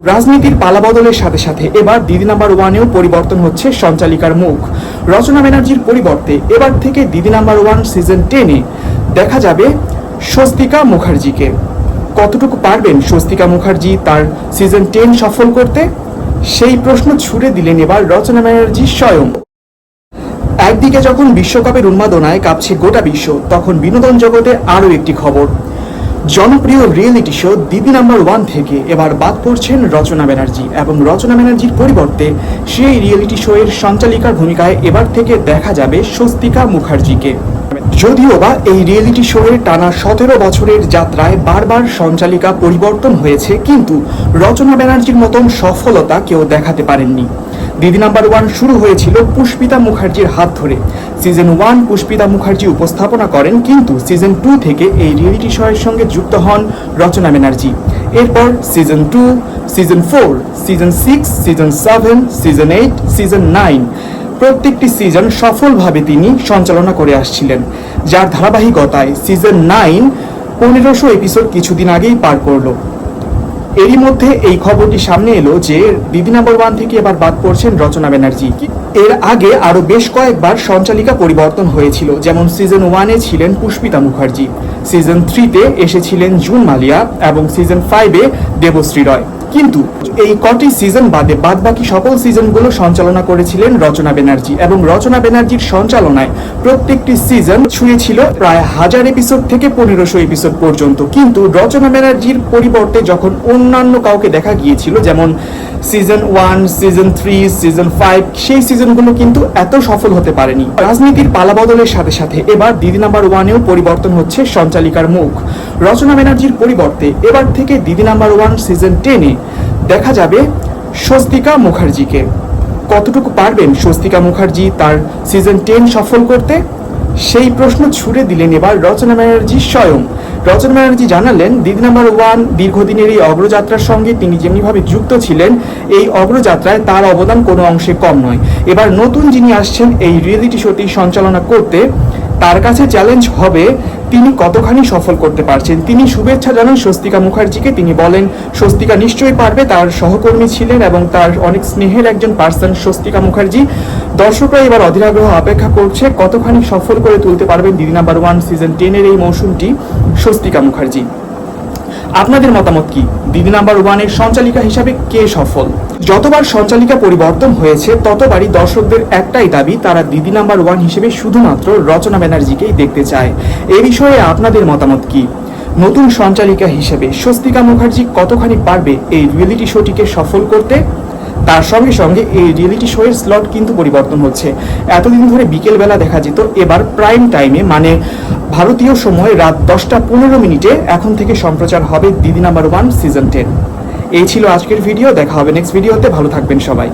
রাজনীতির পালাবদলের সাথে সাথে এবার দিদি নাম্বার ওয়ানেও পরিবর্তন হচ্ছে সঞ্চালিকার মুখ। রচনা ব্যানার্জির পরিবর্তে এবার থেকে দিদি নাম্বার ওয়ান সিজন 10-এ দেখা যাবে স্বস্তিকা মুখার্জিকে। কতটুকু পারবেন স্বস্তিকা মুখার্জি তার সিজন 10 সফল করতে, সেই প্রশ্ন ছুড়ে দিলেন এবার রচনা ব্যানার্জি স্বয়ং। একদিকে যখন বিশ্বকাপের উন্মাদনায় কাঁপছে গোটা বিশ্ব, তখন বিনোদন জগতে আরও একটি খবর। জনপ্রিয় রিয়েলিটি শো দিদি নাম্বার ওয়ান থেকে এবার বাদ পড়ছেন রচনা ব্যানার্জি, এবং রচনা ব্যানার্জির পরিবর্তে সেই রিয়েলিটি শো এর সঞ্চালিকার ভূমিকায় এবার থেকে দেখা যাবে স্বস্তিকা মুখার্জিকে। যদিও বা এই রিয়েলিটি শো এর টানা 17 বছরের যাত্রায় বারবার সঞ্চালিকা পরিবর্তন হয়েছে, কিন্তু রচনা ব্যানার্জির মতন সফলতা কেউ দেখাতে পারেননি। দিদি নাম্বার ওয়ান শুরু হয়েছিল পুষ্পিতা মুখার্জির হাত ধরে। সিজন 1 পুষ্পিতা মুখার্জি উপস্থাপনা করেন, কিন্তু সিজন 2 থেকে এই রিয়েলিটি শো এর সঙ্গে যুক্ত হন রচনা ব্যানার্জি। এরপর season 2, season 4, season 6, season 7, season 8, season 9 প্রত্যেকটি সিজন সফলভাবে তিনি সঞ্চালনা করে আসছিলেন, যার ধারাবাহিকতায় সিজন 9 1500 এপিসোড কিছুদিন আগেই পার করলো। এরই মধ্যে এই খবরটি সামনে এলো যে দিদি নাম্বার ওয়ান থেকে এবার বাদ পড়ছেন রচনা ব্যানার্জি। এর আগে আরো বেশ কয়েকবার সঞ্চালিকা পরিবর্তন হয়েছিল, যেমন সিজন 1-এ ছিলেন পুষ্পিতা মুখার্জি, সিজন 3-তে এসেছিলেন জুন মালিয়া এবং সিজন 5-এ দেবশ্রী রয়। কিন্তু এই কটি সিজন বাদে বাদবাকি সকল সিজনগুলো সঞ্চালনা করেছিলেন রচনা ব্যানার্জি, এবং রচনা ব্যানার্জির সঞ্চালনায় প্রত্যেকটি সিজন ছুঁয়েছিল প্রায় 1000 এপিসোড থেকে 1500 এপিসোড পর্যন্ত। কিন্তু রচনা ব্যানার্জির পরিবর্তে যখন অন্যান্য কাউকে দেখা গিয়েছিল, যেমন সিজন 1, সিজন 3, সিজন 5, সেই সিজনগুলো কিন্তু এত সফল হতে পারেনি। রাজনীতির পালাবদলের সাথে সাথে এবার দিদি নাম্বার ওয়ানেও পরিবর্তন হচ্ছে সঞ্চালিকার মুখ। রচনা ব্যানার্জির পরিবর্তে এবার থেকে দিদি নাম্বার ওয়ান সিজন 10-এ দেখা যাবে স্বস্তিকা মুখার্জিকে। কতটুকু পারবেন স্বস্তিকা মুখার্জি তার সিজন 10 সফল করতে, সেই প্রশ্ন ছুড়ে দিলেন এবার রচনা ব্যানার্জি স্বয়ং। রচনা ব্যানার্জি জানালেন, দিদি নাম্বার ওয়ান দীর্ঘদিনের এই অগ্রযাত্রার সঙ্গে তিনি যেমনিভাবে যুক্ত ছিলেন, এই অগ্রযাত্রায় তার অবদান কোনো অংশে কম নয়। এবার নতুন যিনি আসছেন এই রিয়েলিটি শোটি সঞ্চালনা করতে, তার কাছে চ্যালেঞ্জ হবে তিনি কতখানি সফল করতে পারছেন। তিনি শুভেচ্ছা জানান স্বস্তিকা মুখার্জিকে। তিনি বলেন স্বস্তিকা নিশ্চয়ই পারবে, তার সহকর্মী ছিলেন এবং তার অনেক স্নেহের একজন পার্সন স্বস্তিকা মুখার্জি। দর্শকরা এবার অধীর আগ্রহ অপেক্ষা করছে কতখানি সফল করে তুলতে পারবেন দিদি নাম্বার ওয়ান সিজন 10-এর এই মৌসুমটি স্বস্তিকা মুখার্জি। আপনাদের মতামত কি? দিদি নাম্বার ওয়ানের সঞ্চালিকা হিসাবে কে সফল? যতবার সঞ্চালিকা পরিবর্তন হয়েছে ততবারই দর্শকদের একটাই দাবি, তারা দিদি নাম্বার ওয়ান হিসেবে শুধুমাত্র রচনা ব্যানার্জিকেই দেখতে চায়। এই বিষয়ে আপনাদের মতামত কি? নতুন সঞ্চালিকা হিসেবে স্বস্তিকা মুখার্জি কতখানি পারবে এই রিয়েলিটি শোটিকে সফল করতে? তার সঙ্গে সঙ্গে এই রিয়েলিটি শো এর স্লট কিন্তু পরিবর্তন হচ্ছে। এতদিন ধরে বিকেলবেলা দেখা যেত, এবার প্রাইম টাইমে মানে ভারতীয় সময় রাত 10:15 এখন থেকে সম্প্রচার হবে দিদি নাম্বার ওয়ান সিজন 10। এই ছিল আজকের ভিডিও। দেখা হবে নেক্সট ভিডিওতে। ভালো থাকবেন সবাই।